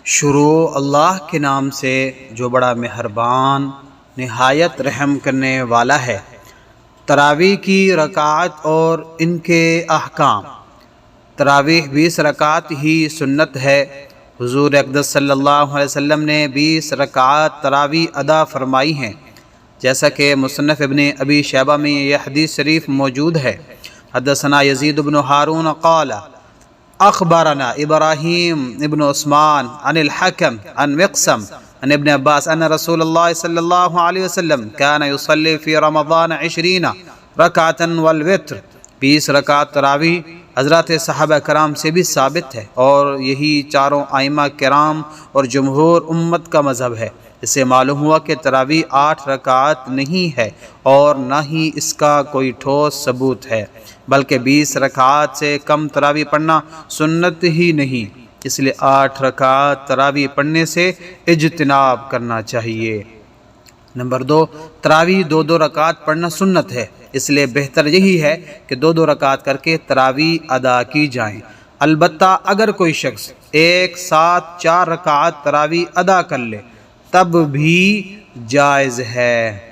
شروع اللہ کے نام سے جو بڑا مہربان نہایت رحم کرنے والا ہے۔ تراویح کی رکعت اور ان کے احکام۔ تراویح 20 رکعت ہی سنت ہے۔ حضور اقدس صلی اللہ علیہ وسلم نے 20 رکعت تراویح ادا فرمائی ہیں، جیسا کہ مصنف ابن ابی شیبہ میں یہ حدیث شریف موجود ہے۔ حدثنا یزید بن ہارون قال اخبرنا ابراہیم ابن عثمان عن الحکم عن مقسم عن ابن عباس ان رسول اللہ صلی اللہ علیہ وسلم كان يصلي في رمضان 20 رکعتا والوتر، 20 رکعت تراویح حضرات صحابہ کرام سے بھی ثابت ہے، اور یہی چاروں ائمہ کرام اور جمہور امت کا مذہب ہے۔ اس سے معلوم ہوا کہ تراویح 8 رکعت نہیں ہے، اور نہ ہی اس کا کوئی ٹھوس ثبوت ہے، بلکہ 20 رکعت سے کم تراویح پڑھنا سنت ہی نہیں، اس لیے 8 رکعت تراویح پڑھنے سے اجتناب کرنا چاہیے۔ نمبر 2، تراویح 2 رکعت پڑھنا سنت ہے، اس لیے بہتر یہی ہے کہ 2 رکعت کر کے تراویح ادا کی جائیں۔ البتہ اگر کوئی شخص ایک ساتھ 4 رکعت تراویح ادا کر لے تب بھی جائز ہے۔